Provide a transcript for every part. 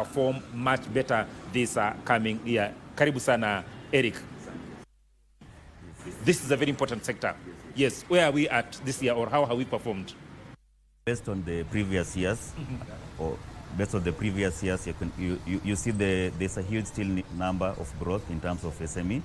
perform much better this coming year. Karibu sana, Erick. This is a very important sector. Yes, where are we at this year, or how have we performed? Based on the previous years, or based on the previous years, you see there's a huge still number of growth in terms of SME,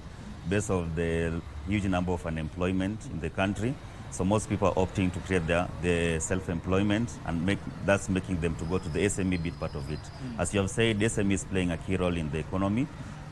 based on the huge number of unemployment in the country. So most people are opting to create their self-employment, and that's making them to go to the SME bit part of it. As you have said, SME is playing a key role in the economy,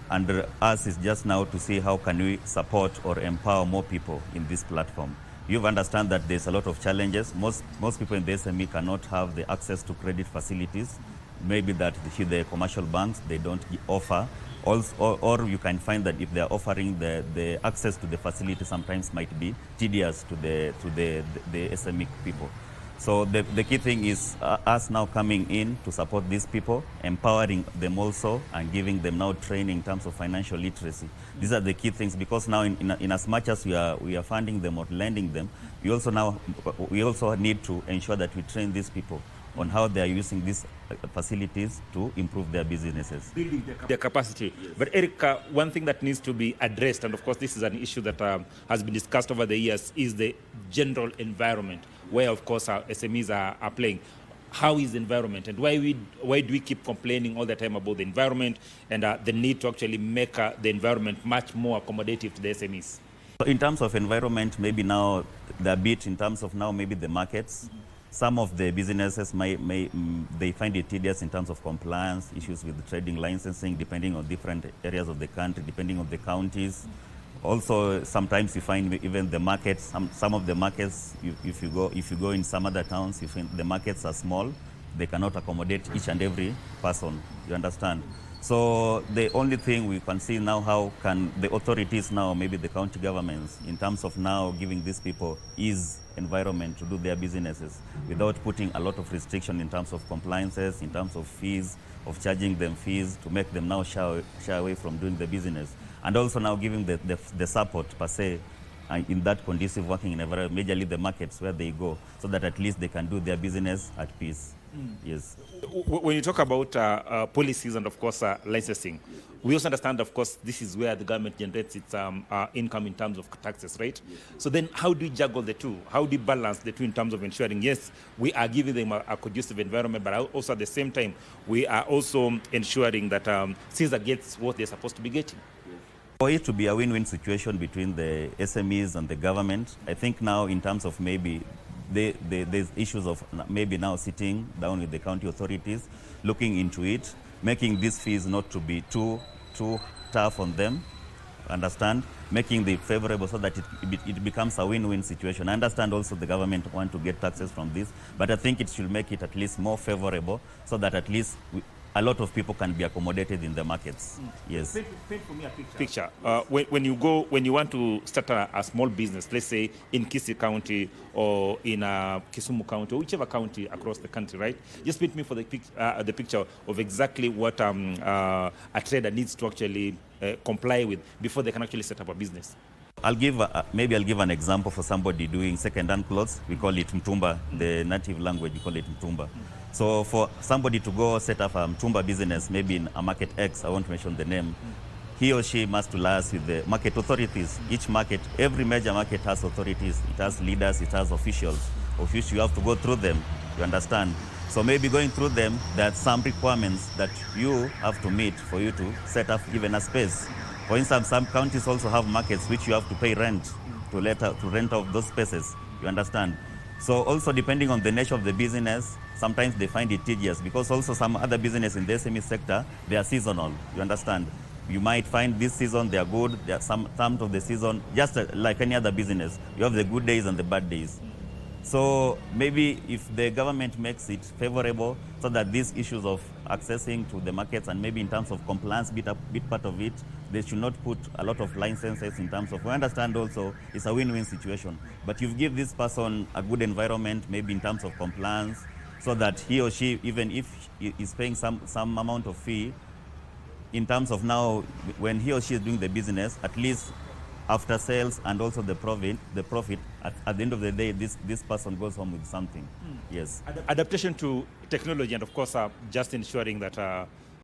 and us is just now to see how can we support or empower more people in this platform. You understand that there's a lot of challenges. Most people in the SME cannot have the access to credit facilities. Maybe that the commercial banks, they don't offer. Also, or you can find that if they're offering the access to the facility, sometimes might be tedious to the SME people. So the key thing is us now coming in to support these people, empowering them also, and giving them now training in terms of financial literacy. These are the key things, because now in as much as we are funding them or lending them, we also need to ensure that we train these people on how they are using these facilities to improve their businesses. Building their capacity. Yes. But Erick, one thing that needs to be addressed, and of course this is an issue that has been discussed over the years, is the general environment, where of course our SMEs are playing. How is the environment, and why do we keep complaining all the time about the environment and the need to actually make the environment much more accommodative to the SMEs? So in terms of environment, maybe now the bit in terms of now maybe the markets. Some of the businesses they find it tedious in terms of compliance, issues with the trading licensing, depending on different areas of the country, depending on the counties. Also, sometimes you find even the markets, some of the markets, if you go in some other towns, you find the markets are small, they cannot accommodate each and every person, you understand? So the only thing we can see now, how can the authorities now, maybe the county governments, in terms of now giving these people ease environment to do their businesses without putting a lot of restriction in terms of compliances, in terms of fees, of charging them fees to make them now shy away from doing the business. And also now giving the support per se in that conducive working environment, majorly the markets where they go, so that at least they can do their business at peace. Yes. When you talk about policies and of course licensing, we also understand, of course, this is where the government generates its income in terms of taxes, right? Yes. So then how do you juggle the two? How do you balance the two in terms of ensuring, yes, we are giving them a conducive environment, but also at the same time, we are also ensuring that CISA gets what they're supposed to be getting? For it to be a win-win situation between the SMEs and the government, I think now in terms of maybe there's issues of maybe now sitting down with the county authorities, looking into it, making these fees not to be too tough on them, understand, making the favorable so that it becomes a win-win situation. I understand also the government want to get taxes from this, but I think it should make it at least more favorable so that at least a lot of people can be accommodated in the markets. Yes. Paint for me a picture. When you want to start a small business, let's say in Kisii County or in Kisumu County or whichever county across the country, right? Just paint me for the picture of exactly what a trader needs to actually comply with before they can actually set up a business. Maybe I'll give an example for somebody doing second-hand clothes. We call it mtumba. The native language, we call it mtumba. So for somebody to go set up a mtumba business, maybe in a market X, I won't mention the name, he or she must liaise with the market authorities. Each market, every major market has authorities. It has leaders, it has officials, of which you have to go through them, you understand? So maybe going through them, there are some requirements that you have to meet for you to set up even a space. For instance, some counties also have markets which you have to pay rent to rent out those spaces, you understand? So also depending on the nature of the business, sometimes they find it tedious, because also some other business in the SME sector, they are seasonal, you understand? You might find this season they are good, there are some of the season, just like any other business, you have the good days and the bad days. So maybe if the government makes it favorable so that these issues of accessing to the markets and maybe in terms of compliance bit part of it, they should not put a lot of licenses in terms of, we understand also it's a win-win situation, but you give this person a good environment maybe in terms of compliance so that he or she, even if he is paying some amount of fee, in terms of now when he or she is doing the business, at least after sales and also the profit at the end of the day, this person goes home with something. Yes. Adaptation to technology and of course just ensuring that